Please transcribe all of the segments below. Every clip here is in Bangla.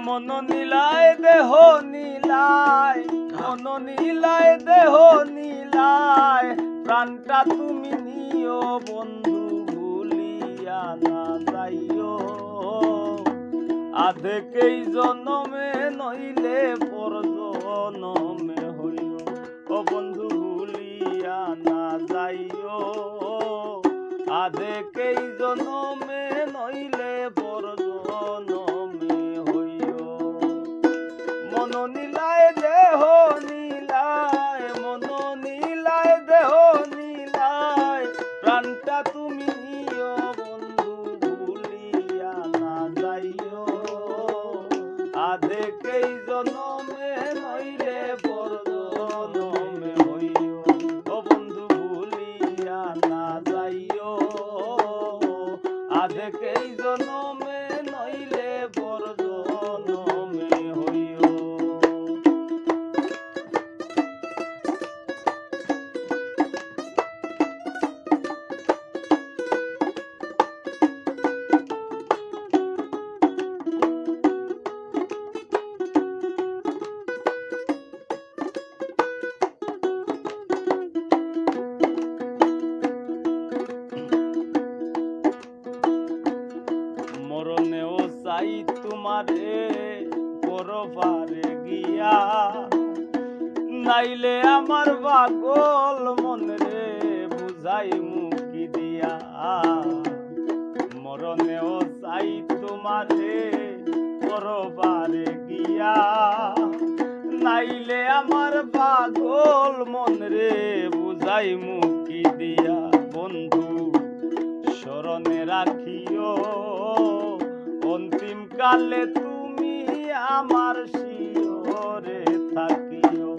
মন নীলায় দেহ নীলায়, মন নীলায় দেহ নীলায়, প্রাণটা তুমি নিও বন্ধু ভুলিয়া না যাইও। আধেকেই জনমে নইলে পর জনমে হইও, ও বন্ধু ভুলিয়া না যাইও। আধেকেই জনমে নইলে পর জনমে হইও। মন নীলায় দেহ নীলায়, মন নীলায় দেহ নীলায়, প্রাণটা তুমি নিও বন্ধু ভুলিয়া না যাইও। আধেকেই জনমে নইলে পর জনমে হইও, ও বন্ধু ভুলিয়া না যাইও। আধেকেই জনমে নইলে পর জনমে হইও। মরণেও চাই তোমারে পরপারে গিয়া, নাইলে আমার পাগল মনরে বুঝাই মুকি দিয়া। মরণেও চাই তোমারে পরপারে গিয়া, নাইলে আমার পাগল মনরে বুঝাই মুকি দিয়া। বন্ধু স্মরণে রাখিও অন্তিম কালে তুমি আমার শিয়রে থাকিও,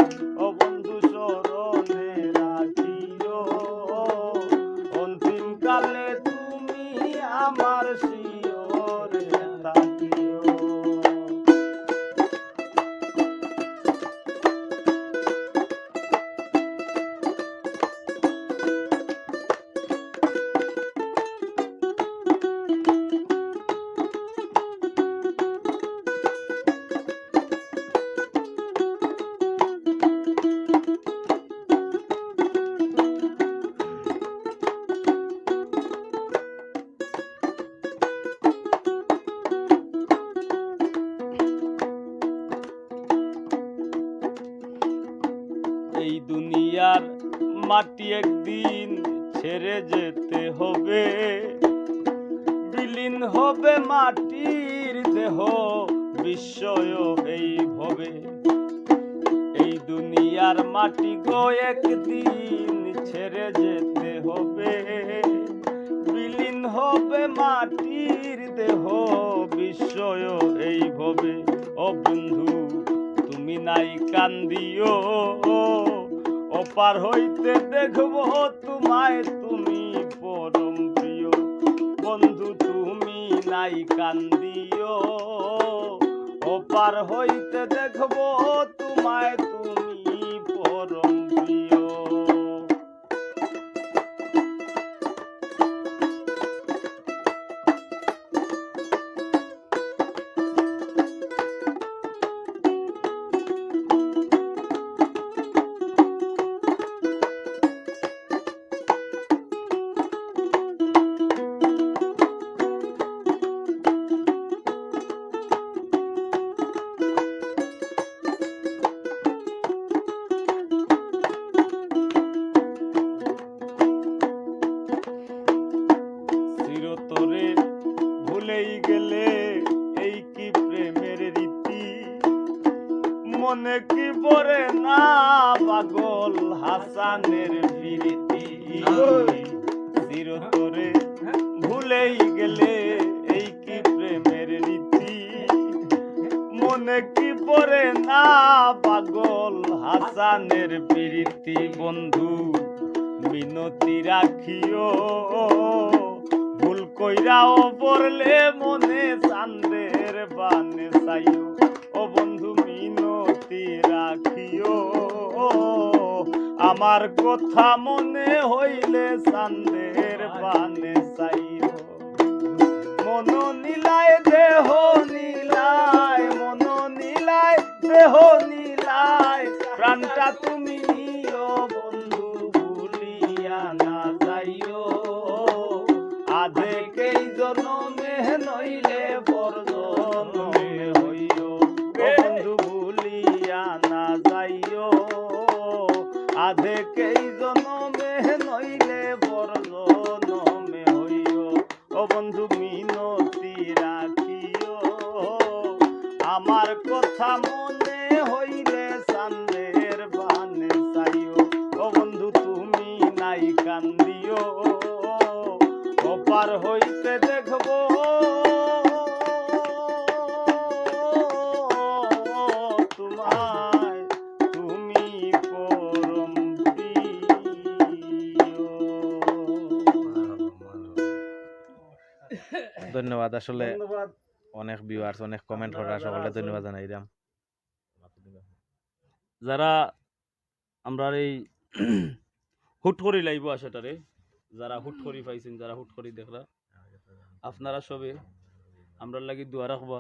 ও বন্ধু স্মরণে রাখিও অন্তিম কালে তুমি আমার শিয়রে থাকিও। এই দুনিয়ার মাটি একদিন ছেড়ে যেতে হবে, বিলীন হবে মাটির দেহ বিস্ময় এই ভবে। এই দুনিয়ার মাটি গো একদিন ছেড়ে যেতে হবে, বিলীন হবে মাটির দেহ বিস্ময় এই ভবে। ও বন্ধু তুমি নাই কান্দিও, অপার হইতে দেখবো তোমায় তুমি পরম প্রিয়। বন্ধু তুমি নাই কান্দিও, অপার হইতে দেখবো তোমায় তুমি পরম প্রিয়। চিরতরে ভুলেই গেলে এই কি প্রেমের রীতি, মনে কি পড়ে না পাগল হাসানের প্রীতি। চিরতরে ভুলেই গেলে এই কি প্রেমের রীতি, মনে কি পড়ে না পাগল হাসানের প্রীতি। বন্ধু মিনতি রাখিও কইরাও পড়লে মনে চান্দের বানে চাইও ও বন্ধু মিনতি রাখিও আমার কথা মনে হইলে চান্দের বানে চাইও মন নীলায় দেহ নীলায় মন নীলায় দেহ নীলায় প্রাণটা তুমি নিও বন্ধু ভুলিয়া না যাইও আধেকেই জনমে নইলে পর জনমে হইও ও বন্ধু ভুলিয়া না যাইও আধেকেই জনমে নইলে পর জনমে হইও ও বন্ধু মিনতি রাখিও আমার কথা মনে হইলে চান্দের বানে চাইও ও বন্ধু তুমি নাই কান্দিও ওপার হইতে দেখবো তোমায় তুমি পরম প্রিয়। ধন্যবাদ। আসলে ধন্যবাদ। অনেক ভিউয়ার্স অনেক কমেন্ট করা সকলে ধন্যবাদ জানাইলাম। যারা আমরা এই হুট করি লাইব আসাটারে যারা হুট করি পাইছেন যারা হুট করি দেখরা আপনারা সবে আমরা লাগি দোয়া রাখবা